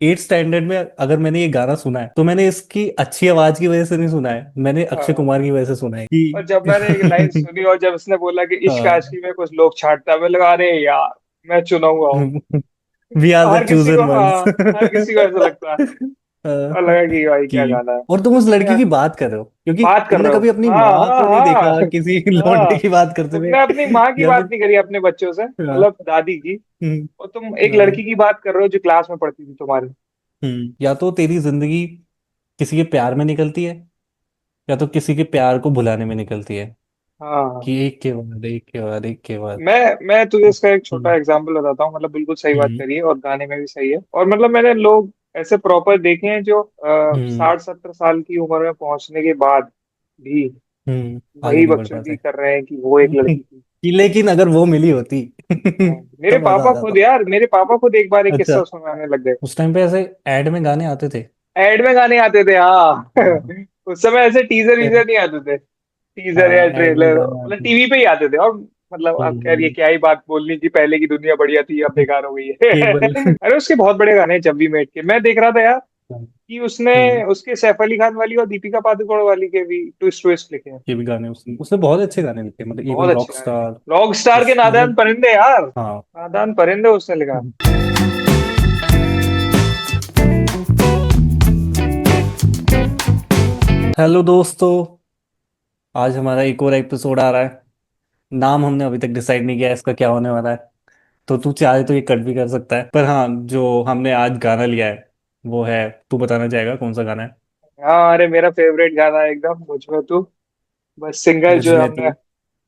Eight standard में अगर मैंने ये गाना सुना है तो मैंने इसकी अच्छी आवाज की वजह से नहीं सुना है, मैंने अक्षय हाँ। कुमार की वजह से सुना है और जब मैंने एक लाइन कि सुनी और जब उसने बोला कि इश्क हाँ। आशिकी में कुछ लोग छांटता है, मैं लगा अरे यार मैं चुना हुआ हूँ। वी आर द हर किसी को, चूजन हाँ, वंस हर किसी को ऐसा लगता है। और लगा कि भाई क्या कि गाना है। और तुम उस लड़की यार, की बात कर रहे हो क्योंकि बात कर तुमने रहे हो, कभी अपनी हाँ माँ हाँ को नहीं हाँ। देखा किसी लौंडे हाँ, की बात करते हुए तुमने अपनी माँ की या बात फिर नहीं करी अपने बच्चों से, हाँ, मतलब दादी की। हम्म, और तुम एक हाँ, लड़की की बात कर रहे हो जो क्लास में पढ़ती थी तुम्हारी। या तो तेरी जिंदगी किसी के प्यार में निकलती है या तो किसी के प्यार को भुलाने में निकलती है हाँ। कि एक के बाद एक के बाद एक के बाद। मैं तुझे इसका एक छोटा हम्म, एग्जांपल बताता हूँ, मतलब बिल्कुल सही बात हम्म, करी है और गाने में भी सही है। और मतलब मैंने लोग ऐसे प्रॉपर देखे हैं जो हम्म, 60-70 साल की उम्र में पहुंचने के बाद भी आगे वही नहीं बढ़ बकचोदी पाते। कर रहे हैं कि वो एक लड़की थी। कि लेकिन अगर वो मिली होती हाँ, मेरे तो मजा आ पापा खुद, जाता। यार मेरे पापा खुद एक बार एक अच्छा, किस्सा सुनाने लग गए। उस टाइम पे ऐसे एड में गाने आते थे। एड में गाने आते थे, हाँ। हाँ, उस समय ऐसे टीजर वीजर नहीं आते थे। टीजर या हाँ एड में ट्रेलर गाने मतलब आते थे। टीवी पे ही आते थे। और मतलब अब खैर ये हम्म, क्या ही बात बोलनी कि पहले की दुनिया बढ़िया थी अब बेकार हो गई केबल है। अरे उसके बहुत बड़े गाने हैं, जब भी मेट के मैं देख रहा था यार कि उसने हम्म, उसके सैफ अली खान वाली और दीपिका पादुकोण वाली के भी ट्विस्ट ट्विस्ट लिखे हैं। ये भी गाने उसने उसने बहुत अच्छे गाने लिखे, मतलब बहुत इवन अच्छे रॉक गाने। स्टार। रॉक स्टार के उस नादान मतलब परिंदे यार, हाँ। नादान परिंदे उसने लिखा। हेलो दोस्तों, आज हमारा एक और एपिसोड आ रहा है। नाम हमने अभी तक डिसाइड नहीं किया है इसका क्या होने वाला है, तो तू चाहे तो ये कट भी कर सकता है, पर हाँ जो हमने आज गाना लिया है वो है, तू बताना चाहेगा कौन सा गाना है? हाँ, अरे मेरा फेवरेट गाना है एकदम, मुझ में तू। बस सिंगर मुझ जो में हमने तू।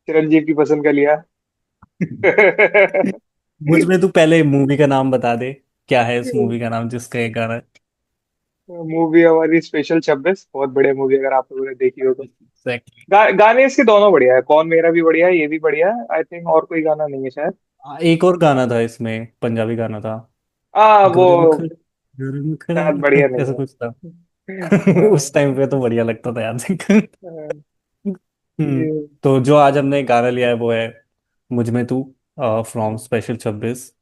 चिरंजीव की पसंद कर लिया। मुझ में तू पहले मूवी का नाम बता दे, क्या है इस मूवी का नाम जिसका ये गाना है? मूवी हमारी स्पेशल 26, बहुत बढ़िया मूवी, अगर आप लोगों ने देखी हो तो। एग्जैक्टली। गाने इसके दोनों बढ़िया है, कौन मेरा भी बढ़िया है, ये भी बढ़िया है आई थिंक, और कोई गाना नहीं है शायद। एक और गाना था इसमें, पंजाबी गाना था। वो गरम खड़ गरम शायद बढ़िया खड़ा नहीं ऐसा है। कुछ था। उस हाँ, टाइम पे तो बढ़िया लगता था यार देख। हाँ, हम्म। ये तो जो आज हमने गाना लिया है वो है मुझ में तू, फ्रॉम स्पेशल 26।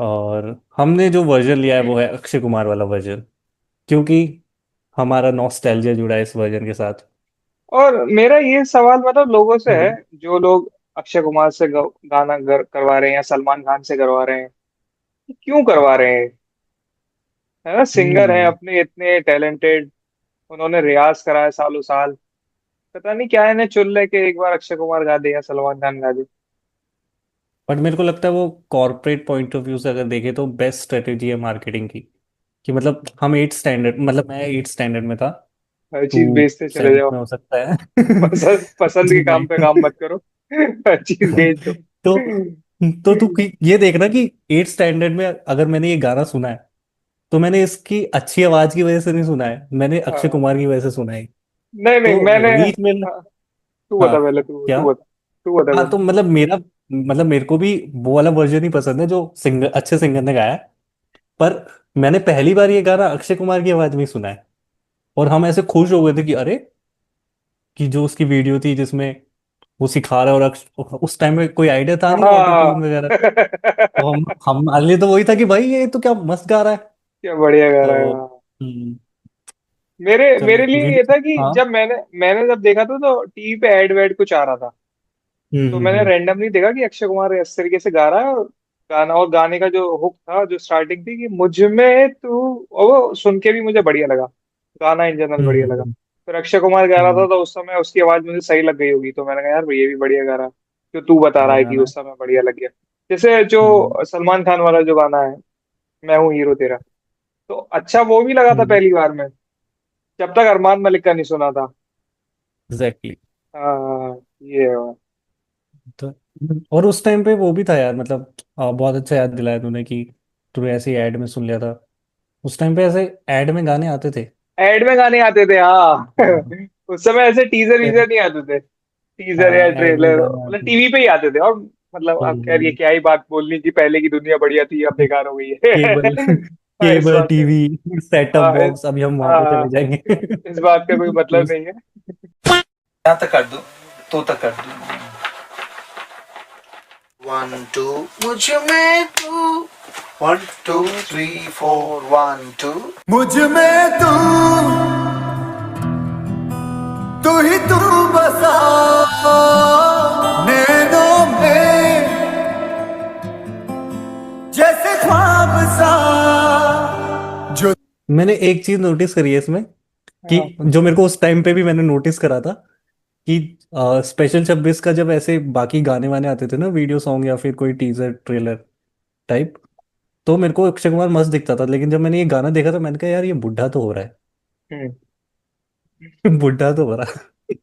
और हमने जो वर्जन लिया है वो है अक्षय कुमार वाला वर्जन, क्योंकि हमारा नॉस्टैल्जिया जुड़ा है इस वर्जन के साथ। और मेरा ये सवाल मतलब लोगों से है, हम्म, जो लोग अक्षय कुमार से गाना करवा रहे हैं या सलमान खान से करवा रहे हैं, क्यों करवा रहे हैं? है ना, सिंगर हैं हम्म। अपने इतने टैलेंटेड, उन्होंने रियाज करा है सालों साल। पता नहीं क्या इन्हें चुन ले के एक बार अक्षय कुमार गा दे या सलमान खान गा दे। बट मेरे को लगता है वो कॉर्पोरेट पॉइंट ऑफ व्यू से अगर देखें तो बेस्ट स्ट्रेटेजी है मार्केटिंग की। कि मतलब हम एट स्टैंडर्ड, मतलब मैं एट स्टैंडर्ड में था, हर तू चीज बेचते चले सेवन्थ जाओ। में हो सकता है। पसंद के तू काम पे नाइन्थ। काम मत करो। हर चीज बेच दो। तो तू ये देखना कि एट स्टैंडर्ड में अगर मैंने ये गाना सुना है तो मैंने इसकी अच्छी आवाज की वजह से नहीं सुना है, मैंने अक्षय हाँ, कुमार की वजह से सुना है। नहीं नहीं, तो मैंने, रीच में। हाँ, तू हाँ, बता पहले, तू क्या? तू बता, तू बता हाँ पहले। तो मतलब मेरे को भी वो वाला वर्जन ही पसंद है जो सिंगर, अच्छे सिंगर ने गाया है। पर मैंने पहली बार ये गाना अक्षय कुमार की आवाज में ही सुना है, और हम ऐसे खुश हो गए थे कि अरे, कि जो उसकी वीडियो थी जिसमें वो सिखा रहा है, और उस टाइम में कोई आइडिया था नहीं ऑटो हाँ। ट्यून वगैरह। तो हम हमारे लिए तो वही था कि भाई ये तो क्या मस्त गा रहा है। क्या बढ़िया गा रहा है, तो हाँ। हम्म, मेरे चल मेरे लिए ये वीडियो। था कि हाँ। जब मैंने जब देखा था तो टीवी पे एड वेड कुछ आ रहा था। तो मैंने हम्म, रैंडमली देखा कि अक्षय कुमार इस तरीके से गा रहा है, और गाना, और गाने का जो हुक था, जो स्टार्टिंग थी कि मुझ में तू, और वो सुन के भी मुझे बढ़िया लगा। गाना इन जनरल बढ़िया लगा। हम्म, फिर अक्षय कुमार गा रहा था हम्म, तो उस समय उसकी आवाज मुझे सही लग गई होगी, तो मैंने कहा यार ये भी बढ़िया गा रहा है, जो तू बता रहा बढ़िया है कि गाना है। उस समय बढ़िया लग गया। जैसे हम्म, जो सलमान खान वाला जो गाना है, मैं हूँ हीरो तेरा, तो अच्छा वो भी लगा था हम्म, पहली बार में, जब तक अरमान मलिक का नहीं सुना था। एग्जैक्टली। हाँ, ये है बात। तो और उस टाइम पे वो भी था यार, मतलब बहुत अच्छा याद दिलाया तूने कि तूने ऐसे ऐड में सुन लिया था। उस टाइम पे ऐसे ऐड में गाने आते थे। एड में गाने आते थे, हाँ। हाँ, उस समय ऐसे टीजर वीजर नहीं आते थे। टीजर या ऐड में ट्रेलर गाने मतलब आते थे। टीवी पे ही आते थे। और मतलब अब खैर ये हम्म, क्या ही बात बोलनी कि पहले की दुनिया बढ़िया थी अब बेकार हो गई केबल है। हाँ, इस केबल बात का, टीवी, सेटअप हाँ बॉक्स, अभी हम वहां पे चले हाँ, जाएंगे। इस बात का कोई मतलब उस नहीं है। यहाँ तक कर दूं, तो तक कर दूं। 1 2 मुझ में तू 1 2 3 4 1 2 मुझ में तू ही तू बसा नैनों में जैसे ख्वाब सा जो मैंने एक चीज नोटिस करी है इसमें कि हाँ। जो मेरे को उस टाइम पे भी मैंने नोटिस करा था कि स्पेशल 26 का जब ऐसे बाकी गाने वाने आते थे ना, वीडियो सॉन्ग या फिर कोई टीजर ट्रेलर टाइप, तो मेरे को अक्षय कुमार मस्त दिखता था। लेकिन जब मैंने ये गाना देखा तो मैंने कहा यार ये बुढ़ा तो हो रहा हम्म। है। बुढ़ा तो हो रहा है।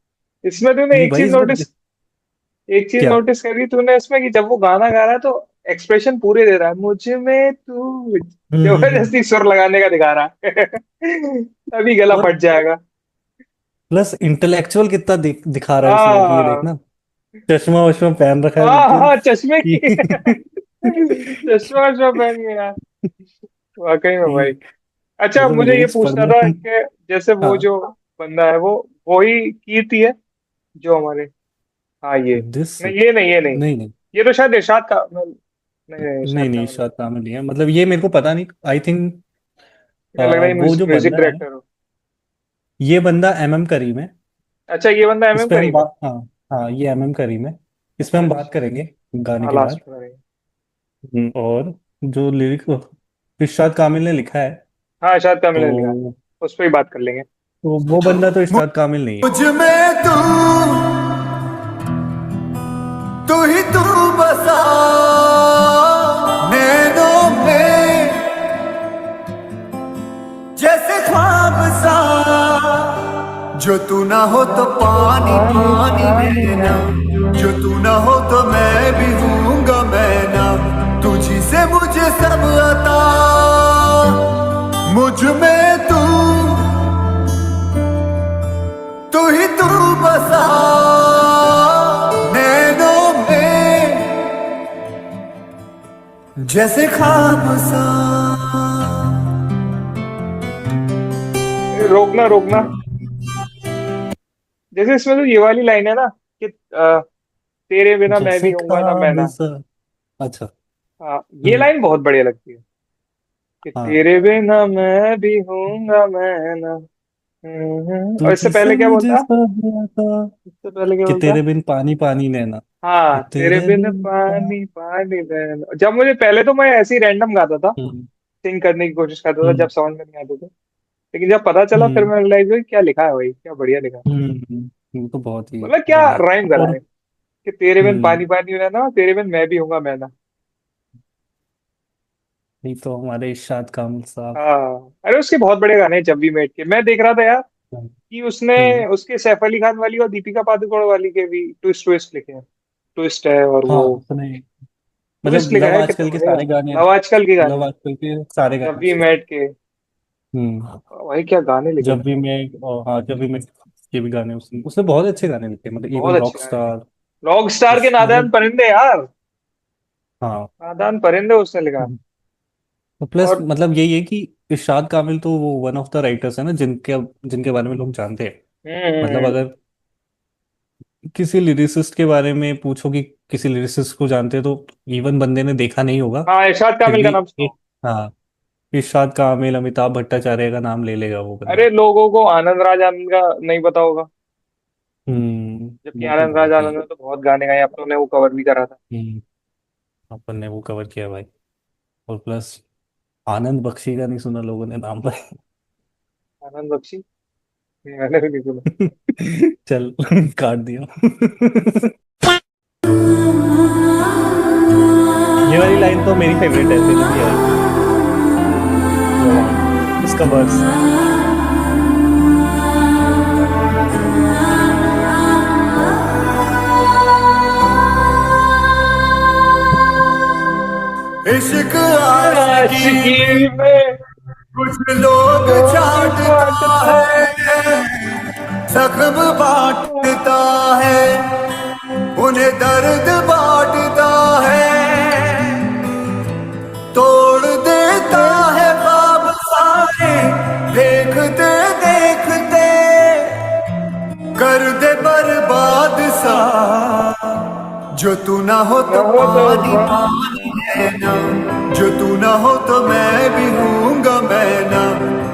इसमें तूने क्योंकि भाई इस बार एक चीज क्या। नोटिस करी तूने इसमें कि जब वो गाना गा रहा है तो एक्सप्रेशन पूरे दे रहा है, मुझ में तू हम्म। जबरदस्ती सुर लगाने का दिखा रहा है। तभी गला और फट जाएगा। प्लस इंटेलेक्चुअल कितना दिखा रहा है उसमें कि ये हाँ देखना, चश्मा वश्मा पहन रखा है हाँ बिल्कुल हाँ, चश्मे की। कि चश्मा वश्मा पहन के यार, वाकई में भाई। कि अच्छा, मतलब मुझे ये रूल्स पूछना पढ़ना। था कि जैसे वो हाँ, जो बंदा है वो वही कीर्ति है जो हमारे, हाँ ये, दिस, नहीं ये नहीं, ये नहीं, नहीं नहीं ये तो शायद इरशाद का नहीं, नहीं इरशाद नहीं नहीं, का नहीं। इरशाद कामिल नहीं है, मतलब ये मेरे को पता नहीं, आई थिंक मुझे लग रहा है वो जो म्यूजिक बंदा है, डायरेक्टर हो। ये बंदा MM करीम है। अच्छा, ये बंदा इस MM पे हम करीम है। बात, हाँ हाँ, ये MM करीम है। इस पे हम बात अच्छा, करेंगे गाने हाँ के लास्ट बाद। में करेंगे। और जो लिरिक इरशाद कामिल ने लिखा है, हाँ इरशाद का मैंने लिखा है, तो उस पर ही बात कर लेंगे। वो बंदा तो इरशाद कामिल नहीं है। मुझ में तू ही तू बसा नैनों में जैसे ख्वाब सा जो तू ना हो तो पानी पानी पानी पानी रहना, है। जो तू ना हो तो मैं भी हूँगा मैं ना, तुझी से मुझे सब आता मुझ में तू ही तू बसा नैनों में जैसे ख्वाब सा। रोकना रोकना, जैसे इसमें तो ये वाली लाइन है ना कि तेरे बिना मैं भी जैसे हूंगा ना मैं ख्वाब ना। सा। अच्छा। हाँ, ये हम्म। लाइन बहुत बढ़िया लगती है कि हाँ, तेरे बिना मैं भी हूंगा मैं ना। और इससे तुझी से पहले क्या मुझे बोलता, सब आता इससे पहले क्या कि बोलता। तेरे बिन पानी पानी नैना, कि हाँ, तेरे तेरे बिन बिन पानी पानी बहना। जब मुझे पहले तो मैं ऐसे ही रैंडम गाता था, हम्म सिंग करने की कोशिश करता था हम्म जब समझ में नहीं आते थे। लेकिन जब पता चला फिर हम्म मैं रियलाइज हुई क्या लिखा है भाई, क्या बढ़िया लिखा है। वो तो बहुत ही मतलब क्या बढ़िया। राइम करा और है कि तेरे बिन हम्म पानी पानी रहना, तेरे बिन मैं भी हूंगा मैं ना। नहीं तो हमारे इरशाद कामिल साहब। हाँ, अरे उसके बहुत बड़े गाने हैं जब भी मेट के। मैं देख रहा था यार कि उसने हम्म उसके सैफ अली खान वाली और दीपिका पादुकोण वाली के भी ट्विस्ट ट्विस्ट लिखे हैं। ट्विस्ट है और हाँ, वो उसने ट्विस्ट मतलब लिखा लव है, कितने आजकल के बढ़िया। सारे गाने, लव आजकल के लव गाने, आजकल के सारे जब गाने भी उसके। मेट के, हम्म भाई क्या गाने लिखे जब हैं। भी मैं, और हाँ जब भी मैं, के भी गाने उसने उसने बहुत अच्छे गाने लिखे, मतलब बहुत इवन अच्छे रॉक गाने लिखे। स्टार। रॉक स्टार के नादान मतलब परिंदे यार, हाँ। नादान परिंदे उसने लिखा। तो प्लस और मतलब यही है कि इरशाद कामिल तो वो वन ऑफ द राइटर्स है ना जिनके जिनके बारे में लोग जानते हैं। मतलब हम्म। अगर किसी लिरिसिस्ट के बारे में पूछो कि किसी लिरिसिस्ट को जानते हैं, तो इवन बंदे ने देखा नहीं होगा, हाँ इरशाद फिर कामिल का भी नाम सुना एक, हो। हाँ, इरशाद कामिल, अमिताभ भट्टाचार्य का नाम ले लेगा वो अरे बंदा। लोगों को आनंद राज आनंद का नहीं पता होगा, जबकि वो तो आनंद राज बहुत ही। आनंद ने तो बहुत गाने गाए, अपनों ने वो कवर भी करा था। हम्म अपन ने वो कवर किया भाई। और प्लस आनंद बख्शी का नहीं सुना लोगों ने नाम भाई। आनंद बख्शी, मैंने भी नहीं सुना। चल, काट दिया। ये वाली लाइन तो मेरी फेवरेट है, तेरे भी आई वो वाला, इसका वर्स। इश्क आशिकी आशिकी में कुछ लोग लोग चाटता बांटता है, जख्म बांटता है, उन्हें दर्द बांटता है, तोड़ देता है ख्वाब सारे देखते देखते, कर दे बर्बाद सा जो तू ना हो न तो हो तो पानी बात। पानी रहना, जो तू ना हो तो मैं भी हूँगा मैं ना,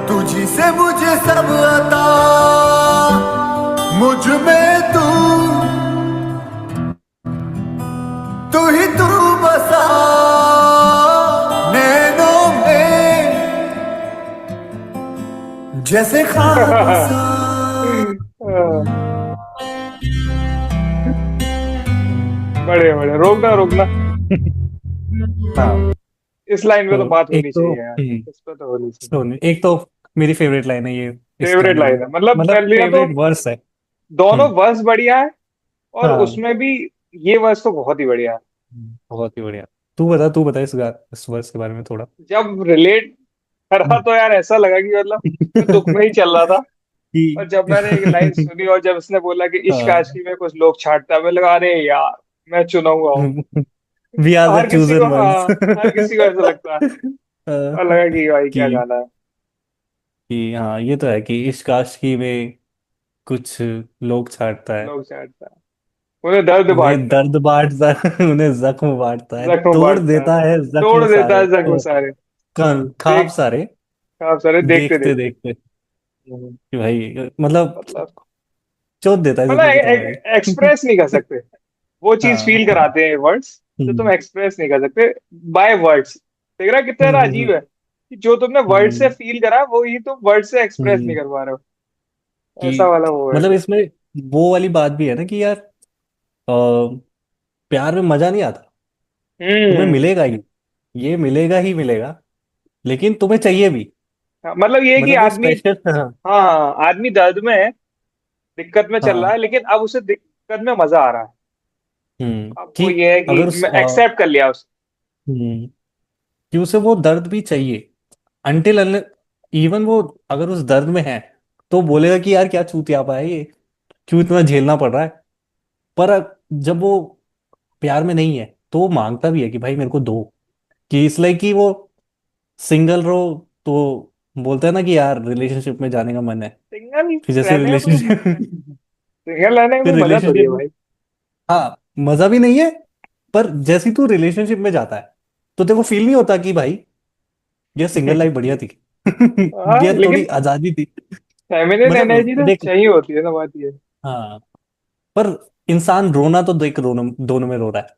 तुझी से मुझे सब आता, मुझ में तू ही तू बसा, नैनों में जैसे ख्वाब सा। बड़े बड़े, रोकना रोकना, हाँ। इस लाइन पे तो तो बात एक होनी तो चाहिए यार, इस पे तो होनी चाहिए। एक तो मेरी फेवरेट लाइन है ये इस फेवरेट गाने की। लाइन है, मतलब मतलब पहले तो फेवरेट वर्स है। दोनों हम्म। वर्स बढ़िया है, और हाँ। उसमें भी ये वर्स तो बहुत ही बढ़िया है। बहुत ही बढ़िया। तू बता इस वर्स के बारे में थोड़ा। जब रिलेट करा तो यार ऐसा लगा कि मतलब मैं दुख में ही चल रहा था। और कि जब मैंने एक लाइन सुनी और जब उसने बोला कि इश्क हाँ। आशिकी में कुछ लोग छाटता है, मैं लगा अरे यार मैं चुना हुआ हूँ। वी आर द हर किसी को, चूजन हाँ, वंस। हर किसी को ऐसा लगता है। और लगा कि भाई क्या कि गाना है। हाँ, ये तो है कि इश्क आशिकी में कुछ लोग छाटता है, लोग छाटता है, उन्हें दर्द उन्हें बांटता है, दर्द बांटता है। उन्हें जख्म बांटता है, जख्म तोड़ बांटता है, देता है तोड़ जख्म देता सारे। है जख्म तो सारे। ख्वाब देख, सारे आप सारे देखते देखते देखते। देखते हम्म, कि भाई मतलब मतलब चोट देता है मतलब जिंदगी तो भाई। एक्सप्रेस नहीं कर सकते, वो चीज हाँ। फील कराते हैं वर्ड्स, जो तुम हम्म। एक्सप्रेस नहीं कर सकते बाय वर्ड्स। देख रहा है कितना हम्म। ज्यादा अजीब है कि जो तुमने वर्ड से हम्म। फील करा वो ही तुम वर्ड से एक्सप्रेस नहीं हम्म। कर पा रहे हो, ऐसा कि वाला वो है। मतलब इसमें वो वाली बात भी है ना कि यार प्यार में मजा नहीं आता। तुम्हें हम्म। मिलेगा ही, ये मिलेगा ही मिलेगा, लेकिन तुम्हें चाहिए भी। हाँ, मतलब ये है कि मतलब वो आदमी, स्पेशल। हाँ। हाँ हाँ, आदमी दर्द में है, दिक्कत में चल रहा है, हाँ। लेकिन अब उसे दिक्कत में मजा आ रहा है। अब वो कि ये है कि अगर उस मैं एक्सेप्ट कर लिया उसे। हम्म, कि उसे वो दर्द भी चाहिए, अनटिल इवन वो अगर उस दर्द में है तो बोलेगा कि यार क्या चूतियापा है ये, क्यों इतना झेलना पड़ रहा है। पर जब वो प्यार में नहीं है तो वो मांगता भी है कि भाई मेरे को दो। कि इसलिए कि वो सिंगल रहो तो बोलता है ना कि यार रिलेशनशिप में जाने का मन है। सिंगल फिर जैसे रहने में भी, रिलेशनशिप सिंगल रहने में फिर भी मजा थोड़ी है रिलेशनशिप भाई। हाँ, मजा भी नहीं है। पर जैसे ही तू रिलेशनशिप में जाता है तो तेरे को फील नहीं होता कि भाई ये सिंगल लाइफ बढ़िया थी। हाँ, ये थोड़ी लेकिन आजादी थी। फेमिनिन एनर्जी मतलब तो देख। चाहिए होती है ना, बात ये। हाँ। पर इंसान रोना तो देख, दोनों दोनों में रो रहा है।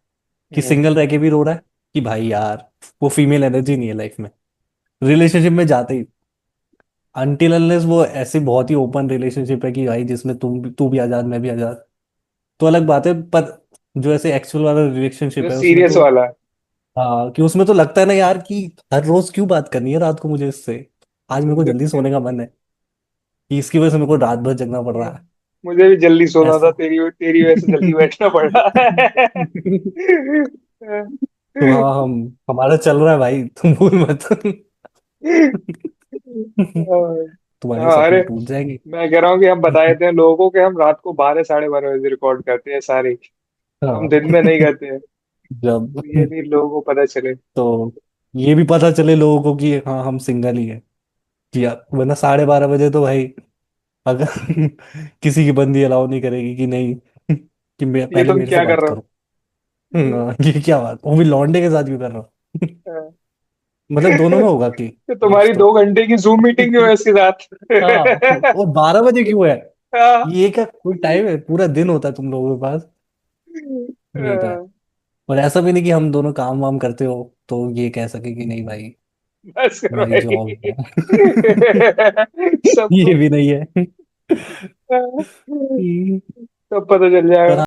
कि सिंगल हम्म। रह के भी रो रहा है कि भाई यार वो फीमेल एनर्जी नहीं है लाइफ में। रिलेशनशिप में जाते ही अनटिल अनलेस वो ऐसी बहुत ही ओपन रिलेशनशिप है कि भाई जिसमें तू भी आजाद मैं भी आजाद, तो अलग बात है। पर जो ऐसे एक्चुअल वाला जो रिलेशनशिप है उसमें सीरियस तो वाला है। हाँ, कि उसमें तो लगता है ना यार कि हर रोज क्यों बात करनी है रात को मुझे इससे, आज मेरे को जल्दी सोने का मन है, कि इसकी वजह से मेरे को रात भर जगना पड़ रहा है। मुझे भी जल्दी सोना था, ऐसा। तेरी तेरी वजह से जल्दी बैठना पड़ा है। तो हाँ, हमारा चल रहा है भाई, तुम भूल मत। तुम्हारे हाँ, अरे सपने टूट जाएंगे। मैं कह रहा हूँ कि हम बता देते हैं लोगों को कि हम रात को 12 साढ़े 12 बजे रिकॉर्ड करते हैं सारे, हम हाँ। दिन में नहीं करते हैं। जब ये भी लोगों को पता चले। तो ये भी पता चले लोगों को कि हाँ हम सिंगल ही हैं। कि वरना 12:30 बजे तो भाई अगर किसी की बंदी अलाउ नहीं करेगी कि नहीं, कि मैं ये पहले तुम मेरे से क्या कर बात रहे करो। ये क्या बात, वो भी लौंडे के साथ क्यों कर रहा हूँ। हो? मतलब दोनों में होगा कि तो कुछ तुम्हारी तो। 2 घंटे की जूम मीटिंग क्यों है इसके हाँ, साथ? और 12 बजे क्यों है। हाँ। ये क्या कोई टाइम है, पूरा दिन होता है तुम लोगों के पास। ये तो है। और ऐसा भी नहीं कि हम दोनों काम वाम करते हो तो ये कह सके कि नहीं भाई बस करो हमारी जॉब भाई। है। ये सबको भी नहीं है। सब पता चल पर जाएगा। हाँ।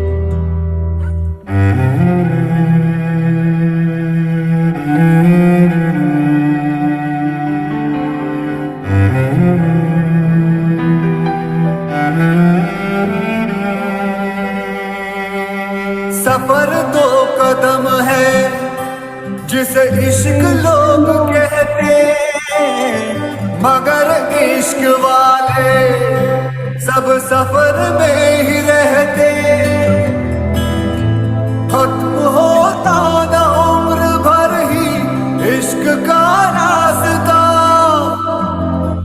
सफर 2 कदम है जिसे इश्क लोग कहते, मगर इश्क वाले सब सफर में ही रहते। खत्म होता न उम्र भर ही इश्क का रास्ता,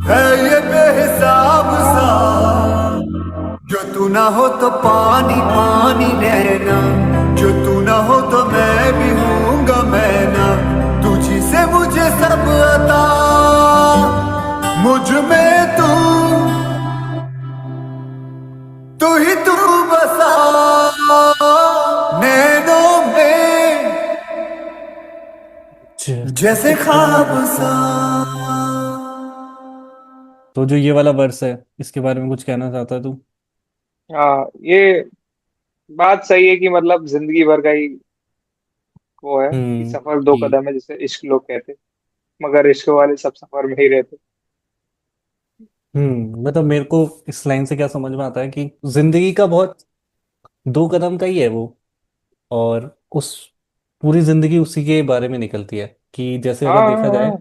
है ये बेहिसाब सा। जो तू ना हो तो पानी पानी रहना, जो तू ना हो तो मैं भी हूँगा मैं ना, तुझी से मुझ में तू ही तू बसा नैनों में जैसे ख्वाब सा। तो जो ये वाला वर्स है, इसके बारे में कुछ कहना चाहता है तू? हाँ, ये बात सही है कि मतलब जिंदगी भर का ही वो है कि सफर दो कि कदम है, जिसे इश्क लोग कहते हैं, मगर इश्क वाले सब सफर में ही रहते। मतलब मेरे को इस लाइन से क्या समझ में आता है कि जिंदगी का बहुत दो कदम का ही है वो। और उस पूरी जिंदगी उसी के बारे में निकलती है कि जैसे हाँ अगर हाँ देखा जाए हाँ।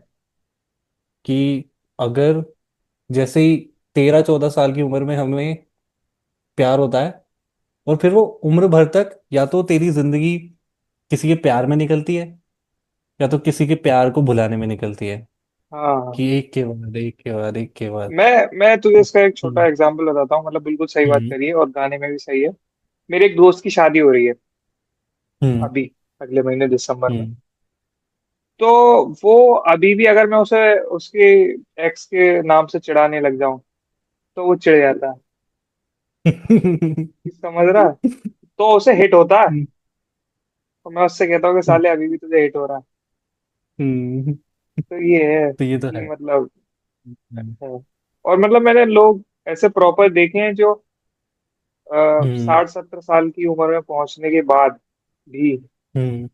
कि अगर जैसे ही 13-14 साल की उम्र में हमें प्यार होता है, और फिर वो उम्र भर तक या तो तेरी जिंदगी किसी के प्यार में निकलती है, या तो किसी के प्यार को भुलाने में निकलती है। हाँ हाँ। कि एक के बाद एक के बाद एक के बाद। मैं तुझे इसका एक छोटा हम्म। एग्जांपल बताता हूँ, मतलब बिल्कुल सही बात हम्म। करी है और गाने में भी सही है। मेरे एक दोस्त की शादी हो रही है हम्म। अभी, अगले महीने दिसंबर में। हम्म। तो वो अभी भी अगर मैं उसे उसके एक्स के नाम से चिढ़ाने लग जाऊं तो वो चिढ़ जाता है। समझ रहा है? तो उसे हिट होता है। तो मैं उससे कहता हूँ कि साले अभी भी तुझे हिट हो रहा है। हम्म। तो ये है तो ये तो कि है। मतलब है। और मतलब मैंने लोग ऐसे प्रॉपर देखे हैं जो हम्म। 60-70 साल की उम्र में पहुंचने के बाद भी हम्म।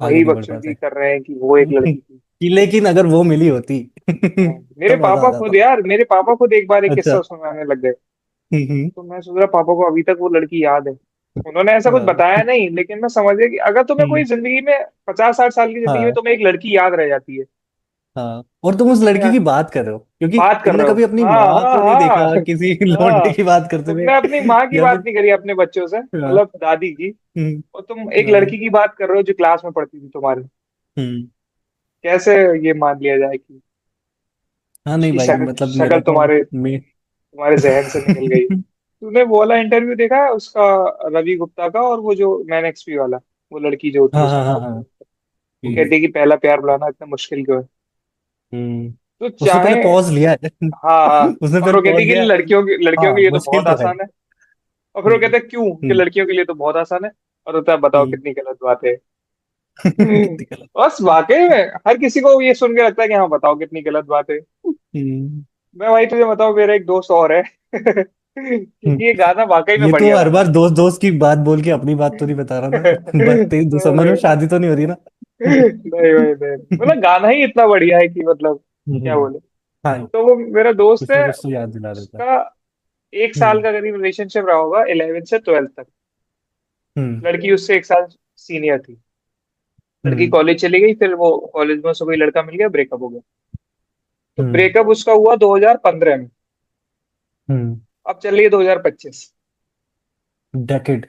आगे वही नहीं बढ़ बकचोदी पाते। कर रहे हैं कि वो एक लड़की थी। कि लेकिन अगर वो मिली होती हाँ, मेरे तब मजा आ पापा खुद जाता। यार, मेरे पापा खुद एक बार एक अच्छा। किस्सा सुनाने लग गए। हम्म। तो मैं सोच रहा पापा को अभी तक वो लड़की याद है। उन्होंने ऐसा कुछ हाँ। बताया नहीं, लेकिन मैं समझ गया कि अगर तुम्हें कोई हम्म। जिंदगी में 50-60 साल की जिंदगी में हाँ। तुम्हें एक लड़की याद रह जाती है। हाँ, और तुम उस ठीक लड़की है, की बात कर रहे हो क्योंकि बात कर तुमने रहे हो। कभी अपनी हाँ माँ हाँ को नहीं हाँ। देखा किसी लौंडे हाँ, की बात करते हुए। तुमने अपनी माँ की या बात फिर। नहीं करी अपने बच्चों से, हाँ। मतलब दादी की। हम्म। और तुम एक हाँ। लड़की की बात कर रहे हो जो क्लास में पढ़ती थी तुम्हारे। हम्म। कैसे ये मान लिया जाए कि हाँ नहीं उसकी भाई, शक्ल मतलब मेरा शक्ल तो तुम्हारे मैं तुम्हारे जहन से निकल गई। तूने वो वाला इंटरव्यू देखा है उसका, रवि गुप्ता का, और वो जो मैन एक्सपी वाला, वो लड़की जो होती है हाँ उसका हाँ हाँ नाम हाँ। वो कहती है कि पहला प्यार बुलाना इतना मुश्किल क्यों है। तो उसने पहले चाहे, पॉज लिया है हाँ हाँ, उसने और फिर वो कहती पॉज है कि लिया है। लड़कियों के हाँ, लिए तो मुश्किल बहुत तो है। आसान है। और फिर वो कहते हैं क्यों, कि हम्म। लड़कियों के लिए तो बहुत आसान है। और होता है बताओ हम्म। कितनी गलत बात है। कितनी गलत। बस वाकई में हर किसी को ये सुन के लगता है कि हाँ बताओ कितनी गलत बात है। हम्म। मैं भाई तुझे बताऊं, मेरा एक दोस्त और है हम्म। क्योंकि ये गाना वाकई में ये तो बढ़िया हर गाना बार दोस्त दोस्त की बात बोल के अपनी बात तो नहीं बता रहा ना। बस है। 23 दिसंबर में शादी तो नहीं हो रही ना? नहीं भाई नहीं, मतलब गाना ही इतना बढ़िया है कि मतलब क्या हम्म। बोले। हाँ, तो वो मेरा दोस्त कुछ ना है, कुछ तो याद दिला देता है। उसका 1 साल हम्म। का करीब रिलेशनशिप रहा होगा, 11 से 12 तक। हम्म। लड़की उससे 1 साल सीनियर थी। लड़की हम्म। कॉलेज चली गई, फिर वो कॉलेज में उसको कोई लड़का मिल गया, ब्रेकअप हो गया। तो हम्म। ब्रेकअप उसका हुआ 2015 में। हम्म। अब चल रही है 2025। डेकेड।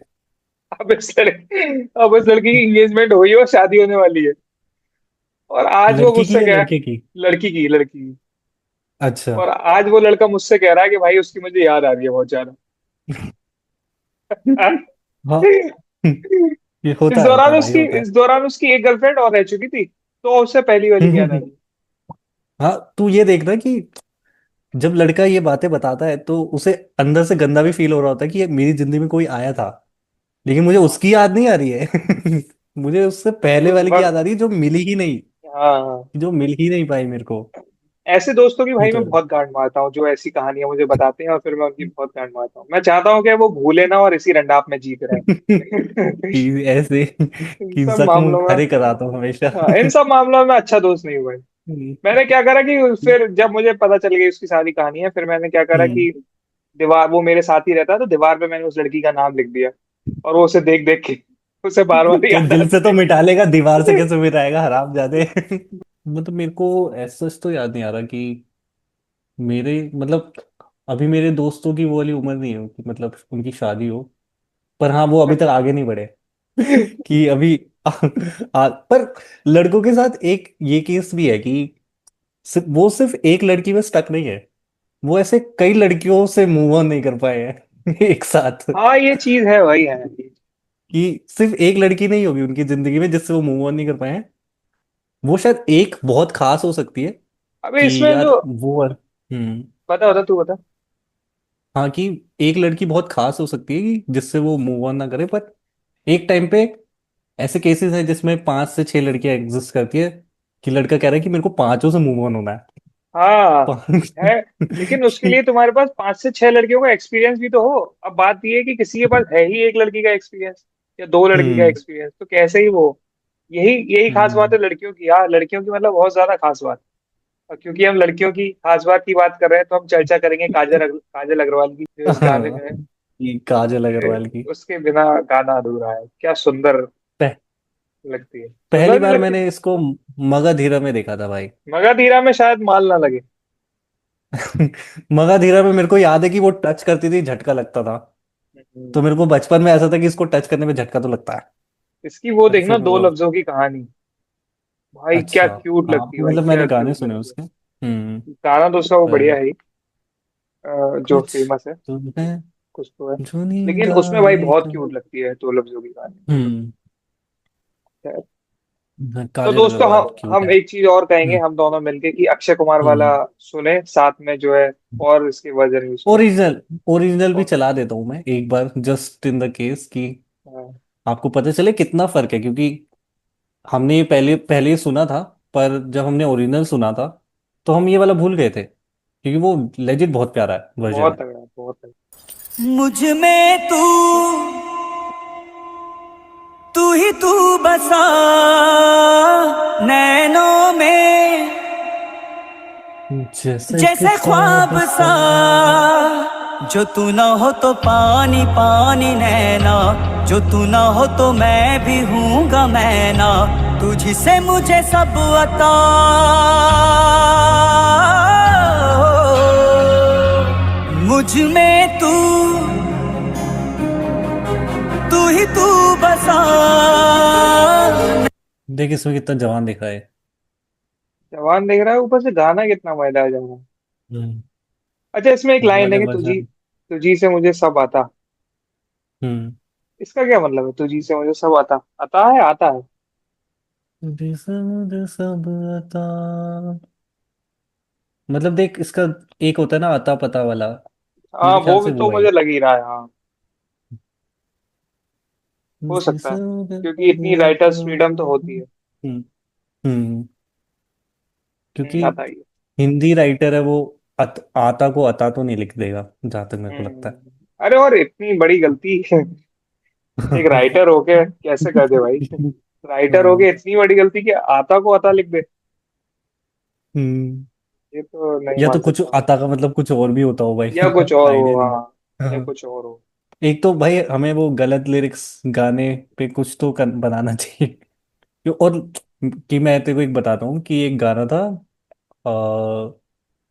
अब इस लड़की की एंगेजमेंट हुई है और शादी होने वाली है। और आज वो लड़की की मुझसे या कह, लड़के की? लड़की की। अच्छा। और आज वो लड़का मुझसे कह रहा है कि भाई उसकी मुझे याद आ रही है बहुत ज्यादा। हाँ। ये होता है भाई, होता है। इस दौरान उसकी एक गर्लफ्रेंड और रह चुकी थी, तो उससे पहली वाली की याद आ हम्म। रही हाँ, तू ये देखना कि जब लड़का ये बातें बताता है तो उसे अंदर से गंदा भी फील हो रहा होता है कि ये मेरी जिंदगी में कोई आया था, लेकिन मुझे है। उसकी याद नहीं आ रही है। मुझे उससे पहले उस वाले की याद वक्त, आ रही है जो मिली ही नहीं, हाँ हाँ। जो मिल ही नहीं पाई मेरे को। ऐसे दोस्तों की ये भाई तो मैं है। बहुत गांड मारता हूँ जो ऐसी कहानियां मुझे बताते हैं, और फिर मैं उनकी बहुत गांड मारता हूँ। मैं चाहता हूँ कि वो भूले ना और इसी रंडाप में जीत रहे। कि ऐसे इन कि सब जख्म मामलों में, हरे कराता हूँ हमेशा। हाँ, इन सब मामलों में अच्छा दोस्त नहीं हुआ है। मैंने क्या करा कि फिर जब मुझे पता चल गई उसकी सारी कहानी है, फिर मैंने क्या करा हम्म। कि दीवार, वो मेरे साथ ही रहता है, तो दीवार पे मैंने उस लड़की का नाम लिख दिया। और वो उसे देख देख के उसे बार बार तो याद दिल से आती तो मिटा लेगा, दीवार से है। कैसे मिटाएगा, हराम जादे। मतलब मेरे को ऐसा तो याद नहीं आ रहा कि मेरे मतलब अभी मेरे दोस्तों की वो वाली उम्र नहीं हो कि मतलब उनकी शादी हो। पर हाँ, वो अभी तक आगे नहीं बढ़े। कि अभी पर लड़कों के साथ एक ये केस भी है कि वो सिर्फ एक लड़की में स्टक नहीं है, वो ऐसे कई लड़कियों से मूव ऑन नहीं कर पाए हैं एक साथ। हाँ ये चीज है भाई, है। कि सिर्फ एक लड़की नहीं होगी उनकी जिंदगी में जिससे वो मूव ऑन नहीं कर पाए हैं। वो शायद एक बहुत खास हो सकती है, अबे कि इसमें जो, यार वो बता बता तू बता। हाँ, कि एक लड़की बहुत खास हो सकती है कि जिससे वो मूव ऑन ना करे, पर एक टाइम पे ऐसे केसेस हैं जिसमें 5 से 6 लड़कियां एग्जिस्ट करती है, कि लड़का कह रहा है कि मेरे को पांचों से मूव ऑन होना है। हाँ पांच है, लेकिन उसके लिए तुम्हारे पास 5 से 6 लड़कियों का एक्सपीरियंस भी तो हो। अब बात ये है कि किसी के पास है ही एक लड़की का एक्सपीरियंस या दो लड़की का हम्म एक्सपीरियंस, तो कैसे ही वो। यही यही खास बात हम्म है लड़कियों की, हाँ लड़कियों की मतलब बहुत ज्यादा खास बात। और क्योंकि हम लड़कियों की खास बात की बात कर रहे हैं, तो हम चर्चा करेंगे काजल अग्रवाल की, जो इस गाने में हाँ, है। ये काजल उसके अग्रवाल की। उसके बिना गाना अधूरा है, क्या सुंदर पह, लगती है, पहली सुंदर नहीं बार लगती। मैंने इसको मगधीरा में देखा था भाई। मगधीरा में शायद माल ना लगे। मगधीरा में मेरे को याद है कि वो टच करती थी, झटका लगता था। तो मेरे को बचपन में ऐसा था कि इसको टच करने में झटका तो लगता है। इसकी वो पर देखना, फिर दो लफ्जों की कहानी, भाई क्या अच्छा। क्यूट हाँ, लगती है, भाई मतलब क्या मैंने गाने क्यूट सुने लगती है। उसके। गाना तो उसका वो बढ़िया पर है ही, जो कुछ फेमस है, तुम्हें कुछ तो है। जो लेकिन नींद उसमें भाई आए बहुत तो। क्यूट लगती है दो लफ्जों की कहानी। हम्म खैर, तो काजल दोस्तों अग्रवाल क्यूट हम है। एक चीज और कहेंगे, हम दोनों मिलके, कि अक्षय कुमार वाला हम्म सुने साथ में जो है, और इसके वर्जन भी सुने। ओरिजिनल ओरिजिनल भी और चला देता हूँ मैं एक बार, जस्ट इन द केस कि हाँ, आपको पता चले कितना फर्क है, क्योंकि हमने ये पहले पहले ही सुना था, पर जब हमने ओरिजिनल सुना था तो हम ये वाला भूल गए थे, क्योंकि वो लेजिट बहुत प्यारा वर्जन बहुत है। तगड़ा, बहुत तगड़ा। मुझ में तू ही तू बसा, नैनों में जैसे कि जैसे ख्वाब ख्वाब सा। सा। जो तू ना हो तो पानी पानी नैना, जो तू ना हो तो मैं भी हूँगा मैं ना। तुझी से मुझे सब अता, मुझ में तू ही तू बसा। देख इसमें कितना जवान दिखा है। जवान देख रहा है, ऊपर से गाना कितना मजेदार जा रहा है। हम्म अच्छा, इसमें एक वो लाइन है वाला कि तुझी वर्जन। तुझी से मुझे सब आता। हम्म इसका क्या मतलब है, तुझी से मुझे सब आता, आता है, आता है। मुझे सब अता, मतलब देख इसका एक होता है ना अता पता वाला। हाँ मेरे ख्याल वो भी से तो वो है। मुझे लग ही रहा है, हाँ। हो सकता है, जिसे मुझे क्योंकि सब इतनी अता। राइटर्स फ्रीडम तो होती है। हम्म हम्म क्योंकि आता ही है। हिंदी राइटर है वो, आता को अता तो नहीं लिख देगा, जहां तक मेरे को लगता है। अरे और इतनी बड़ी गलती एक राइटर होके कैसे कर दे भाई। राइटर हाँ। होके इतनी बड़ी गलती कि आता को आता लिख दे, हम्म ये तो नहीं या तो मान कुछ सकता। आता का मतलब कुछ और भी होता हो भाई। या कुछ और हो, आइडिया नहीं। हाँ। या हाँ। कुछ और हो। एक तो भाई हमें वो गलत लिरिक्स गाने पे कुछ तो बनाना चाहिए। और कि मैं तेरे को एक बताता हूँ कि एक गाना था,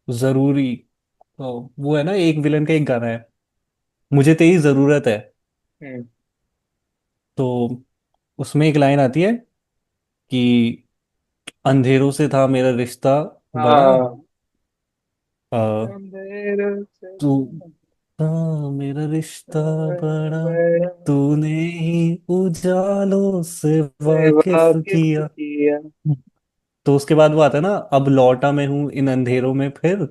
जरूरी, वो है ना एक विलन का एक गाना है, मुझे तेरी जरूरत है। हम्म। तो उसमें एक लाइन आती है कि अंधेरों से था मेरा रिश्ता बड़ा, हाँ। अ, अंधेरे से तू था मेरा रिश्ता बड़ा, बड़ा तूने ही उजालों से से वाकिफ वाकिफ किया। किया। तो उसके बाद वो आता है ना, अब लौटा मैं हूं इन अंधेरों में फिर,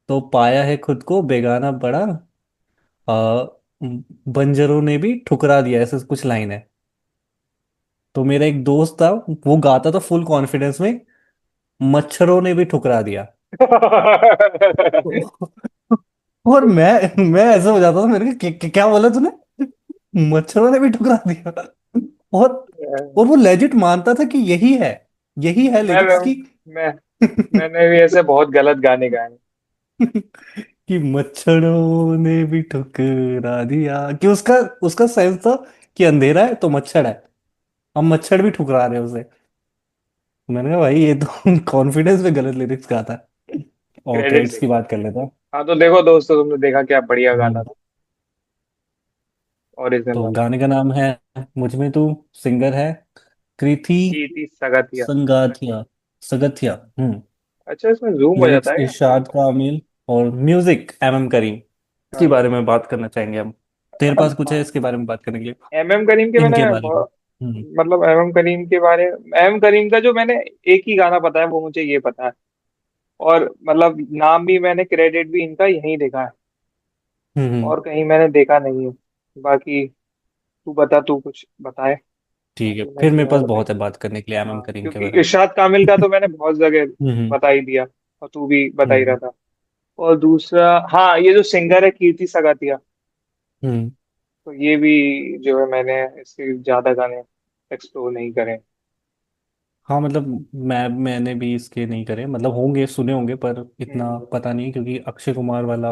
तो पाया है खुद को बेगाना बड़ा, आ, बंजरों ने भी ठुकरा दिया, ऐसे कुछ लाइन है। तो मेरा एक दोस्त था, वो गाता था फुल कॉन्फिडेंस में, मच्छरों ने भी ठुकरा दिया। और मैं ऐसे हो जाता था, मेरे को क्या बोला तूने, मच्छरों ने भी ठुकरा दिया। और और वो लेजिट मानता था कि यही है मैं लिरिक्स की। मैं मैंने भी ऐसे बहुत गलत गाने गाए हैं। कि मच्छरों ने भी ठुकरा दिया, कि उसका उसका सेंस था कि अंधेरा है तो मच्छर है, अब मच्छर भी ठुकरा रहे हैं उसे। मैंने कहा भाई ये तो कॉन्फिडेंस में गलत लिरिक्स गाता है। और क्रेडिट क्रेडिट्स की देते हैं। बात कर लेता हूँ। हाँ तो देखो दोस्तों, तुमने देखा क्या बढ़िया गाना हम्म, था, ओरिजिनल तो वाला। गाने का नाम है मुझ में तू, सिंगर है कृति कीर्ति सगातिया। संगाथिया, सगथिया। अच्छा, इसमें जूम हो जाता लिरिक्स है क्या? इरशाद कामिल, और म्यूजिक एम करीम। इसके हाँ। बारे में बात करना चाहेंगे हम। तेरे पास कुछ है इसके बारे में बात करने के लिए? एम करीम के मैंने इनके बारे में। हम्म मतलब एम करीम के बारे, एम करीम का जो मैंने एक ही गाना पता है, वो मुझे ये पता है, और मतलब नाम भी मैंने, क्रेडिट भी इनका यहीं देखा है, हम्म। और कहीं मैंने देखा नहीं है। बाकी तू बता, तू कुछ बताए। ठीक है, बाकी मैं फिर मेरे तुम्हें पास बताई। बहुत है बात करने के लिए एमएम हाँ, करीम के क्योंकि बारे में। इरशाद कामिल का तो मैंने बहुत जगह हम्म। बता ही दिया, और तू भी बता ही रहा हम्म। था। और दूसरा, हाँ, ये जो सिंगर है कीर्ति सगातिया, हम्म। तो ये भी जो है, मैंने इसके ज्यादा गाने एक्सप्लोर नहीं करे। हाँ मतलब मैंने भी इसके नहीं करे, मतलब होंगे, सुने होंगे, पर इतना हम्म। पता नहीं, क्योंकि अक्षय कुमार वाला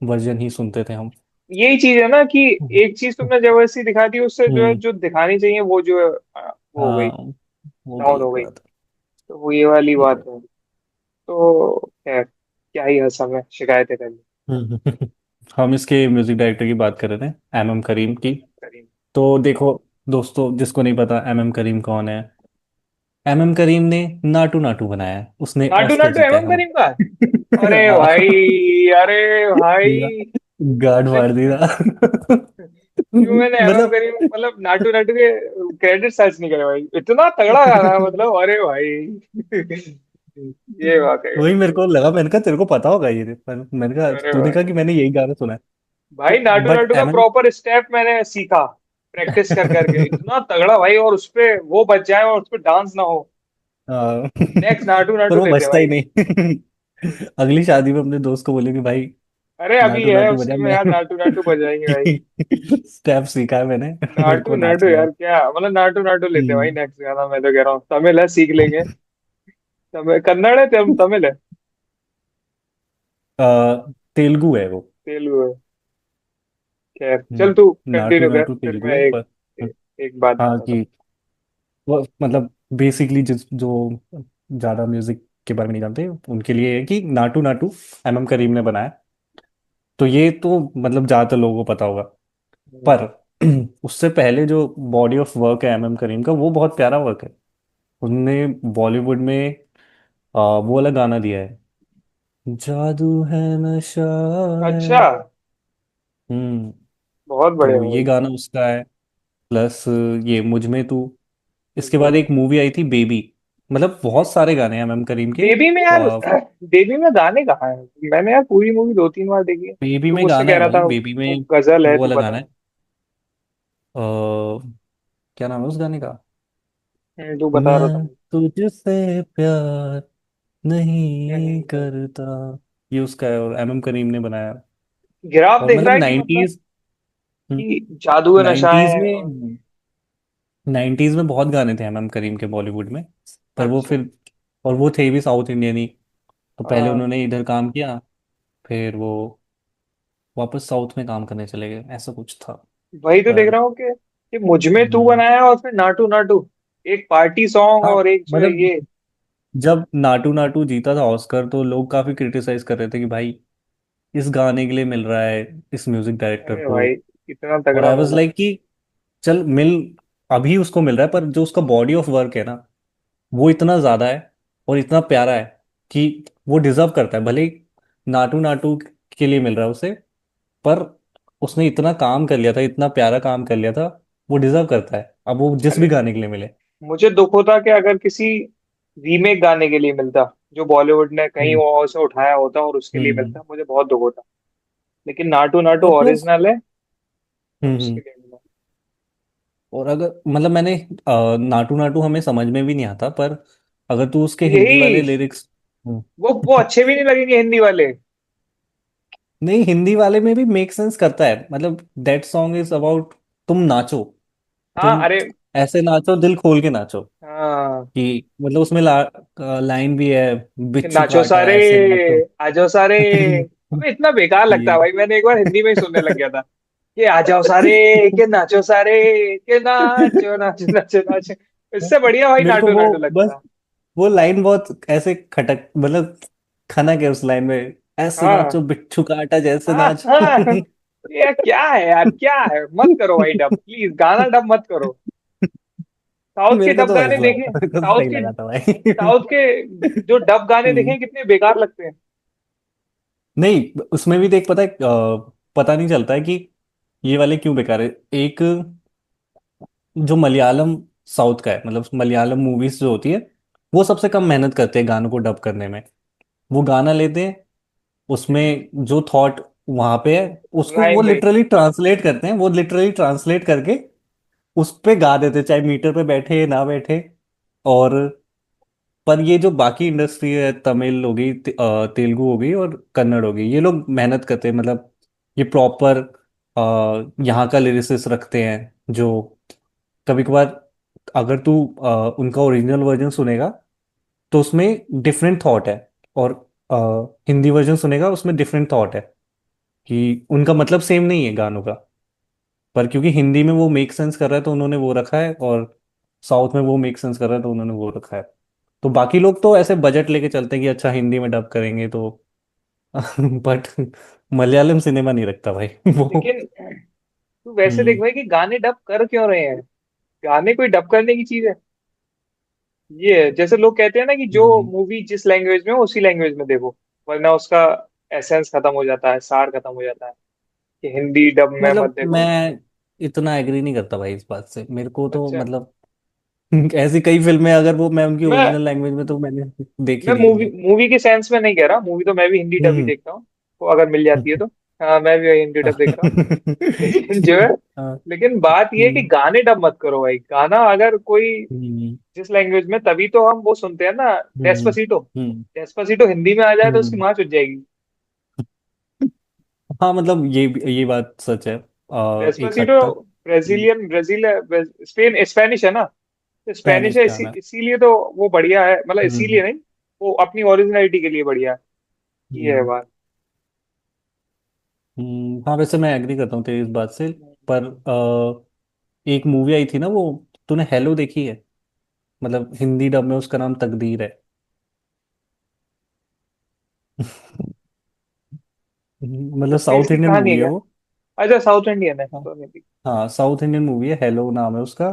वर्जन ही सुनते थे हम। यही चीज है ना कि हम्म। एक चीज तुमने जबरदस्ती दिखा दी, उससे जो है, हम्म। जो दिखानी चाहिए वो जो है, वो हो गई, हाँ, वो डाउन हो गलत गई। बात तो वो ये वाली है। बात है। तो खैर, क्या ही हंसा मैं शिकायतें कर ली। हम इसके म्यूजिक डायरेक्टर की बात कर रहे थे, एमएम करीम की। करीम। तो देखो दोस्तों, जिसको नहीं पता एमएम करीम कौन है, एमएम करीम ने नाटू नाटू बनाया है, उसने नाटू ऑस्कर नाटू जीता है एमएम हम। करीम का? अरे भाई, हाँ, अरे भाई, गार्ड मैंने मार दिया। क्यों, मैंने एमएम मतलब करीम मतलब नाटू नाटू के क्रेडिट सर्च नहीं करे भाई, इतना तगड़ा गाना है मतलब, अरे भाई। ये वाकई वही मेरे को लगा, मैंने कहा तेरे को पता होगा ये, पर मैंने कहा, अरे तूने कहा भाई, कि मैंने यही गाना सुना है। भाई तो नाटू बट नाटू का एमएम प्रॉपर स्टेप मैंने सीखा, प्रैक्टिस कर करके, इतना तगड़ा भाई, और उसपे वो बच जाए और उसपे डांस ना हो, नेक्स्ट नाटू पर नाटू वो लेते बचता ही भाई। नहीं। अगली शादी में अपने दोस्त को बोले कि भाई अरे अभी नाटू है नाटू बजा, उसकी में मैं यार, नाटू नाटू बजाएंगे भाई। स्टेप सीखा है मैंने, मेरे नाटू को नाटू नाचना है। यार, क्या मतलब, नाटू नाटू लेते भाई हम्म। नेक्स्ट गाना, मैं तो कह रहा हूँ, तमिल है सीख लेंगे। तमिल, कन्नड़ है, तमिल है, अ, तेलुगु है वो। तेलुगु है। खैर चल, तू नाटू कंटिन्यू कर, नाटू फिर तेलुगु मैं है एक पर। एक बात हाँ बताता हूँ। कि वो मतलब बेसिकली जिस जो ज्यादा म्यूजिक के बारे में नहीं जानते उनके लिए है कि नाटू नाटू एमएम करीम ने बनाया। तो ये तो मतलब ज्यादातर लोगों को पता होगा, पर उससे पहले जो बॉडी ऑफ वर्क है एमएम करीम का, वो बहुत प्यारा वर्क है। उनने बॉलीवुड में वो वाला गाना दिया है, जादू है नशा है। अच्छा, हम्म। बहुत बढ़िया तो ये भाई। गाना उसका है, प्लस ये मुझ में तू। इसके मुझे बाद एक मूवी आई थी बेबी। मतलब बहुत सारे गाने हैं एमएम करीम के। बेबी में यार, बेबी में गाने कहाँ है? मैंने यार पूरी मूवी 2-3 बार देखी है। बेबी तू में मुझसे गाना कह है रहा भाई, था बेबी वो में गजल है, वो तू वाला गाना बता। है। क्या नाम है उस गाने का? तू बता रहा था मैं तुझसे प्यार नहीं मुझे। करता, ये उसका है, और एमएम करीम ने बनाया। गिराव और देख रहा मतलब है कि मतलब, नाइन्टीज, कि जादू है नशा नाइन्टीज है और। में नाइन्टीज में बहुत गाने थे एमएम करीम के बॉलीवुड में। पर वो अच्छा। फिर, और वो थे भी साउथ इंडियन ही। तो पहले हाँ, उन्होंने इधर काम किया, फिर वो वापस साउथ में काम करने चले गए, ऐसा कुछ था। वही तो देख पर रहा हूँ कि मुझ में तू हम्म, बनाया, और फिर नाटू नाटू, एक पार्टी सॉन्ग हाँ और एक जो है मतलब ये। जब नाटू नाटू जीता था ऑस्कर, तो लोग काफी क्रिटिसाइज कर रहे थे कि भाई इस गाने के लिए मिल रहा है इस म्यूजिक डायरेक्टर अरे को। भाई, इतना और तगड़ा आई वाज मिला। लाइक कि चल मिल, अभी उसको मिल रहा है, पर जो उसका बॉडी ऑफ वर्क है ना, वो इतना ज्यादा है और इतना प्यारा है कि वो डिजर्व करता है। भले ही नाटू नाटू के लिए मिल रहा है उसे, पर उसने इतना काम कर लिया था, इतना प्यारा काम कर लिया था, वो डिजर्व करता है, अब वो जिस भी अरे, गाने के लिए मिले। मुझे दुख होता कि अगर किसी रीमेक गाने के लिए मिलता, जो बॉलीवुड ने कहीं हम्म। और से उठाया होता और उसके लिए हम्म। मिलता, मुझे बहुत दुख होता। लेकिन नाटू नाटू और प्लस, ओरिजिनल है, तो हम्म। उसके लिए मिला। और अगर मतलब मैंने नाटू नाटू हमें समझ में भी नहीं आता, पर अगर तू उसके हिंदी वाले यही, लिरिक्स, वो अच्छे भी नहीं लगेंगे हिंदी वाले। नहीं हिंदी वाले में भी मेक सेंस करता है, मतलब दैट सॉन्ग इज अबाउट तुम नाचो, हाँ, तुम अरे, ऐसे नाचो, दिल खोल के नाचो। हाँ, कि मतलब उसमें लाइन भी है, कि बिच्छू नाचो काटा सारे, ऐसे नाचो। आ जाओ सारे। अबे इतना बेकार लगता है ये भाई, मैंने एक बार हिंदी में ही सुनने लग गया था कि आ जाओ सारे, के नाचो सारे, के नाचो नाचो नाचो नाचो। इससे बढ़िया भाई मेरे को नाटू वो नाटू बस लगता। वो लाइन बहुत ऐसे खटक, मतलब खनक है उस लाइन में, ऐसे हाँ, नाचो बिच्छू काटा जैसे हाँ, नाच। हाँ, ये क्या है यार, क्या है, मत करो भाई डब, प्लीज गाना डब मत करो। साउथ के मेरे को डब तो गाने ऐसा देखे, मेरे को तो साउथ सही के लगा था भाई। साउथ के जो डब गाने हम्म। देखे कितने बेकार लगते हैं। नहीं उसमें भी देख, पता है पता नहीं चलता है कि ये वाले क्यों बेकार है। एक जो मलयालम साउथ का है, मतलब मलयालम मूवीज जो होती है, वो सबसे कम मेहनत करते हैं गानों को डब करने में। वो गाना लेते हैं, उसमें जो थॉट वहां पे है उसको वो लाइन पे। लिटरली ट्रांसलेट करते हैं, वो लिटरली ट्रांसलेट करके उस पे गा देते, चाहे मीटर पे बैठे ना बैठे। और पर ये जो बाकी इंडस्ट्री है, तमिल हो गई, तेलुगु हो गई और कन्नड़ हो गई, ये लोग मेहनत करते हैं, मतलब ये प्रॉपर यहाँ का लिरिसिस्ट रखते हैं। जो कभी कभार अगर तू उनका ओरिजिनल वर्जन सुनेगा तो उसमें डिफरेंट थॉट है, और हिंदी वर्जन सुनेगा उसमें डिफरेंट थॉट है, कि उनका मतलब सेम नहीं है गानों का। पर क्योंकि हिंदी में वो मेक सेंस कर रहा है तो उन्होंने वो रखा है, और साउथ में वो मेक सेंस कर रहा है तो उन्होंने वो रखा है। तो बाकी लोग तो ऐसे बजट लेके चलते हैं कि अच्छा हिंदी में डब करेंगे तो बट मलयालम सिनेमा नहीं रखता भाई वो। लेकिन तू वैसे देख हम्म भाई कि गाने डब कर क्यों रहे हैं। गाने कोई डब करने की चीज है? ये है जैसे लोग कहते हैं ना कि जो हम्म। मूवी जिस लैंग्वेज में हो उसी लैंग्वेज में देखो, वरना उसका एसेंस खत्म हो जाता है, सार खत्म हो जाता है, कि हिंदी डब में मत मतलब देखो। मैं इतना एग्री नहीं करता भाई इस बात से, मेरे को तो अच्छा। मतलब ऐसी कई फिल्में अगर वो मैं उनकी मैं ओरिजिनल लैंग्वेज में तो मैंने देखी मैं नहीं है मूवी वो। मूवी के सेंस में नहीं कह रहा, मूवी तो मैं भी हिंदी डब ही हम्म देखता हूँ, वो अगर मिल जाती है तो। हाँ, मैं भी हिंदी डब देख रहा हूँ। लेकिन जो है, हाँ। लेकिन बात ये है कि हम्म गाने डब मत करो भाई। गाना अगर कोई हम्म जिस लैंग्वेज में, तभी तो हम वो सुनते हैं ना। हम्म डेस्पासीटो। हम्म डेस्पासीटो हिंदी में आ जाए तो उसकी हम्म। माँ चुट जाएगी। हाँ मतलब ये बात सच है, एक डेस्पासीटो हद तक। ब्राजीलियन, ब्राजील, स्पेन, स्पेनिश है ना। तो स्पेनिश स्पेनिश है, गाना। इसीलिए तो वो बढ़िया है, मतलब हम्म इसीलिए नहीं, वो अपनी ओरिजिनलिटी के लिए बढ़िया है। ये है हम्म बात। हाँ वैसे मैं एग्री करता हूँ तेरी इस बात से। पर एक मूवी आई थी ना वो, तूने हेलो देखी है? मतलब हिंदी डब में उसका नाम तकदीर है। मतलब इसकी साउथ इसकी इंडियन कहानी है मूवी है क्या? वो। अच्छा, साउथ इंडियन है हाँ तो नहीं थी। हाँ, साउथ इंडियन मूवी है, हेलो नाम है उसका।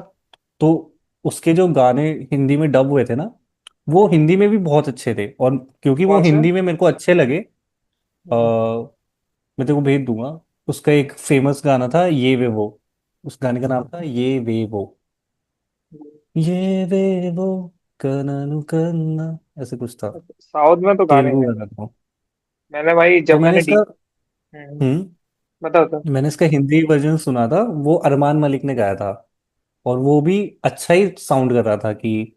तो उसके जो गाने हिंदी में डब हुए थे ना, वो हिंदी में भी बहुत अच्छे थे। और क्योंकि वो कौन से? हिंदी में मेरे को अच्छे लगे, आ, मैं तेरे को भेज दूंगा। उसका एक फेमस गाना था ये वे वो, उस गाने का नाम था ये वे वो। ये वे वो कननु कन्ना, ऐसे कुछ था। साउथ में तो गाने तेलुगु हैं। गाना था। मैंने भाई तो जब मैंने डी। हम्म बताओ तो। मैंने इसका हिंदी वर्जन सुना था, वो अरमान मलिक ने गाया था। और वो भी अच्छा ही साउंड कर रहा था कि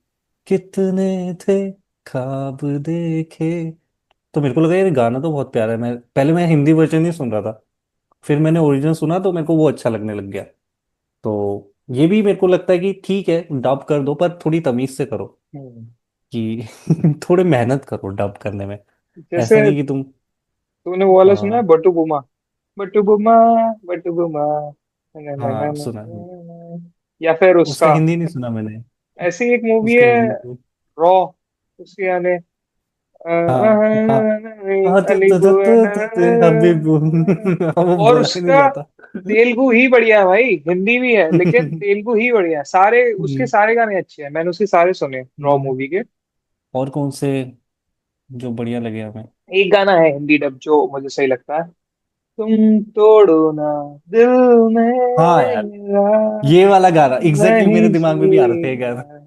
कितने थे ख्वाब देखे। तो मेरे को लगा यार गाना तो बहुत प्यारा है, मैं हिंदी वर्जन ही सुन रहा था, फिर मैंने ओरिजिनल सुना तो मेरे को वो अच्छा लगने लग गया। तो ये भी मेरे को लगता है कि ठीक है डब कर दो, पर थोड़ी तमीज से करो, हम्म। कि थोड़े मेहनत करो डब करने में। जैसे ऐसा नहीं कि तुम तूने वो वाला सुना है, हाँ बटू बुमा? बटू बुमा, बटू बुमा, ना ना ना हाँ ना सुना है। ना। या फिर उसका उसका, हिंदी नहीं सुना मैंने। ऐसी एक मूवी उसका है, हिंदी रॉ, उसके गाने हाँ हाँ हाँ अली हबीबू हाँ, वो और बोला ही नहीं उसका जाता। तेलुगु ही बढ़िया है भाई, हिंदी भी है लेकिन तेलुगु ही बढ़िया है। सारे उसके हम्म, सारे गाने अच्छे हैं, मैंने उसके सारे सुने रॉ हम्म। मूवी के। और कौन से जो बढ़िया लगे हमें? एक गाना है हिंदी डब जो मुझे सही लगता है, तुम तोड़ो ना दिल हाँ यार, मेरा, ये वाला गाना एग्जैक्टली मेरे नहीं दिमाग में भी आ रहा था ये गाना। जीना।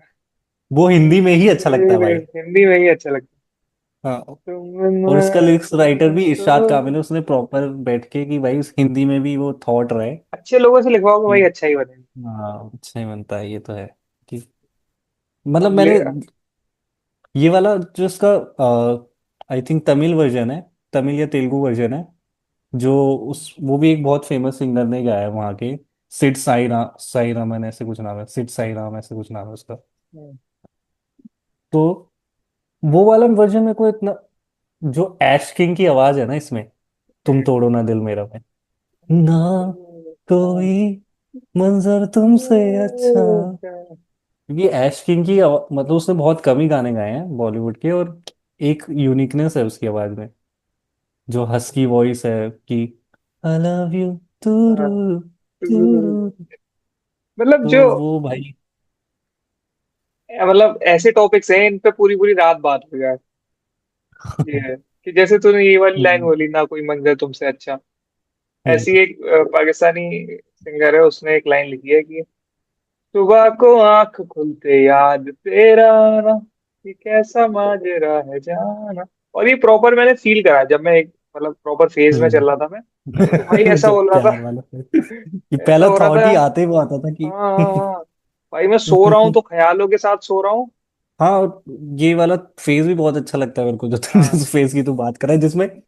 वो हिंदी में ही अच्छा लगता है मेरे भाई। हिंदी में ही अच्छा लगता हाँ। है, तुम और ना उसका लिरिक्स राइटर भी इरशाद कामिल तो। है, उसने प्रॉपर बैठ के कि भाई उस हिंदी में भी वो थॉट रहे अच्छे लोगों से लिखवाओगे भाई, कि अच्छा ही बनेगा। हाँ अच्छा ही बनता है, ये तो है कि मतलब अब ले। मैंने ये वाला जो इसका आई थिंक तमिल वर्जन है, तमिल या तेलुगु वर्जन है, जो उस वो भी एक बहुत फेमस सिंगर ने गाया है वहाँ के, साई रामन ऐसे कुछ नाम है, सिड साई राम ऐसे कुछ नाम है उसका। तो वो वाला वर्जन में को इतना, जो ऐश किंग की आवाज है ना इसमें, तुम तोड़ो ना दिल मेरा में, ना कोई मंजर तुमसे अच्छा। क्योंकि ऐश किंग की मतलब उसने बहुत कम ही गाने गाए हैं बॉलीवुड के, और एक यूनिकनेस है उसकी आवाज में, जो हस्की वॉइस है कि आई लव यू हाँ। तुरु तुरु। मतलब तो जो, वो भाई मतलब ऐसे टॉपिक्स हैं इन पे पूरी पूरी रात बात हो जाए। ये है कि जैसे तूने ये वाली लाइन हम्म बोली ना कोई मंजर तुमसे अच्छा। हम्म ऐसी एक पाकिस्तानी सिंगर है, उसने एक लाइन लिखी है कि सुबह को आंख खुलते याद तेरा आना, ये कैसा माजरा है जाना। और ये प्रॉपर मैंने फील करा जब मैं एक मतलब प्रॉपर फेज में चल हम्म। रहा था मैं, तो भाई ऐसा जब हो रहा था, प्यार वाला ये ऐसा पहला हो रहा थॉट था। ही आते ही वो आता था कि हाँ हाँ हाँ, भाई मैं सो रहा हूँ तो ख्यालों के साथ सो रहा हूँ। हाँ। और ये वाला फेज भी बहुत अच्छा लगता है मेरे को, जो तुम हाँ। जिस फेज की तू बात कर रहा है, जिसमें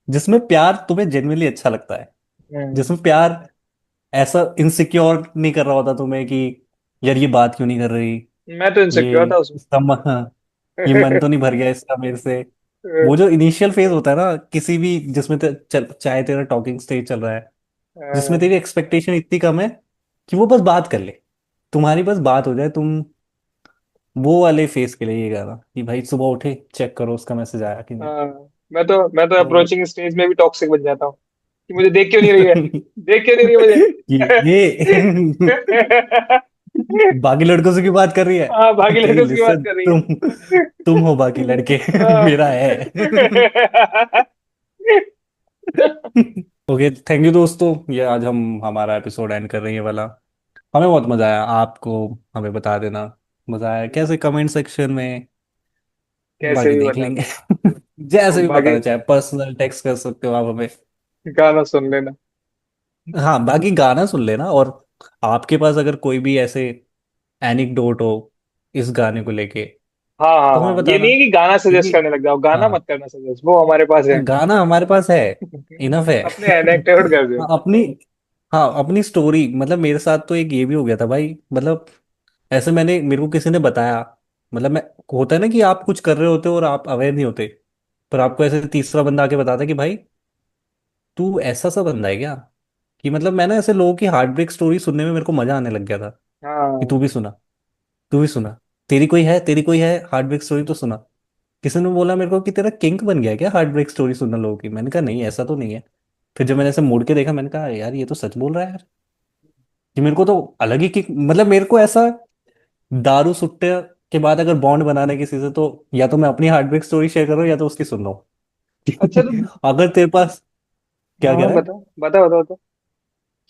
जिसमें प्यार तुम्हें जेन्युइनली अच्छा लगता है, हम्म। जिसमें प्यार ऐसा इनसिक्योर नहीं कर रहा होता तुम्हें कि यार ये बात क्यों नहीं कर रही, मैं तो इनसिक्योर ये था उसमें। इसका ये मन तो नहीं भर गया इसका मेरे से। वो जो इनिशियल फेज होता है ना किसी भी, जिसमें चाहे तेरा टॉकिंग स्टेज चल रहा है, जिसमें तेरी एक्सपेक्टेशन इतनी कम है कि वो बस बात कर ले, तुम्हारी बस बात हो जाए, तुम वो वाले फेस के लिए ये गाना कि भाई सुबह उठे चेक करो उसका मैसेज आया कि नहीं। हाँ, मैं तो तो अप्रोचिंग स्टेज में भी टॉक्सिक बन जाता हूँ कि मुझे देख क्यों नहीं रही है, देख क्यों नहीं रही है मुझे। ये बाकी लड़कों से क्यों बात कर रही है। हाँ, बाकी ओके लड़कों की बात लिसन, कर रही तुम हो बाकी लड़के, है। मेरा है। ओके थैंक यू दोस्तों, ये आज हम हमारा एपिसोड एंड कर रहे हैं ये वाला। हमें बहुत मजा आया, आपको हमें बता देना मजा आया कैसे, कमेंट सेक्शन में, कैसे बाकी भी देख बता लेंगे। दो। जैसे भी बाकी बताना चाहे, पर्सनल टेक्स्ट कर सकते हो आप हमें। गाना सुन लेना। हाँ बाकी गाना सुन लेना, और आपके पास अगर कोई भी ऐसे एनिकडोट हो इस गाने को लेके हाँ हाँ तो हमें हाँ, ये बताना, नहीं है कि गाना सजेस्ट क्योंकि करने लग जाओ, गाना हाँ मत करना सजेस्ट, वो हमारे पास है। गाना हमारे पास है, इनफ है। अपने एनेक्टेड कर दो। हाँ, अपनी स्टोरी, मतलब मेरे साथ तो एक ये भी हो गया था भाई, मतलब ऐसे मेरे को किसी ने बताया, मतलब मैं, होता है ना कि आप कुछ कर रहे होते हो और आप अवेयर नहीं होते, पर आपको ऐसे तीसरा बंदा आके बताता है कि भाई तू ऐसा सा बंदा है क्या, कि मतलब मैं ना ऐसे लोगों की हार्ट ब्रेक स्टोरी सुनने में मेरे को मजा आने लग गया था कि हाँ। तू भी सुना, तू भी सुना, तेरी कोई है हार्ट ब्रेक स्टोरी तो सुना। किसी ने बोला मेरे को कि तेरा किंक बन गया है क्या हार्ट ब्रेक स्टोरी सुनना लोगों की, मैंने कहा नहीं ऐसा तो नहीं है। फिर जब मैंने ऐसे मुड़ के देखा मैंने कहा यार ये तो सच बोल रहा है यार, कि मेरे को तो अलग ही किक, मतलब मेरे को ऐसा, दारू सुट्टे के बाद अगर बॉन्ड बनाना है किसी से तो या तो मैं अपनी हार्ट ब्रेक स्टोरी शेयर कर रहा हूँ या तो उसकी सुन रहा अच्छा तो, हूँ। अगर तेरे पास, क्या हाँ कह हाँ, रहा है, बताओ बताओ बताओ बताओ।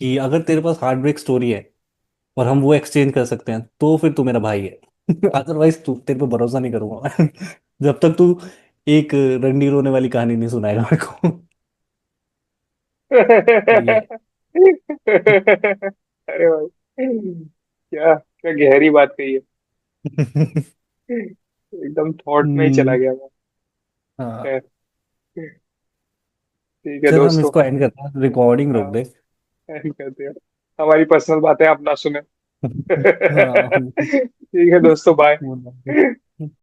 कि अगर तेरे पास हार्ट ब्रेक स्टोरी है और हम वो एक्सचेंज कर सकते हैं तो फिर तू मेरा भाई है। अदरवाइज तू, तेरे पे भरोसा नहीं करूंगा मैं। जब तक तू एक रंडी रोने वाली कहानी नहीं सुनाएगा मेरे को। ये अरे भाई, क्या क्या गहरी बात कही है। है। एकदम थॉट में ही चला हम्म, गया मैं। हाँ। खैर, ठीक है चल हम दोस्तों। इसको एंड करते हैं, रिकॉर्डिंग रोक हाँ, दे। end करते हैं। हमारी पर्सनल बातें आप ना सुने। हाँ। ठीक है दोस्तों, बाय।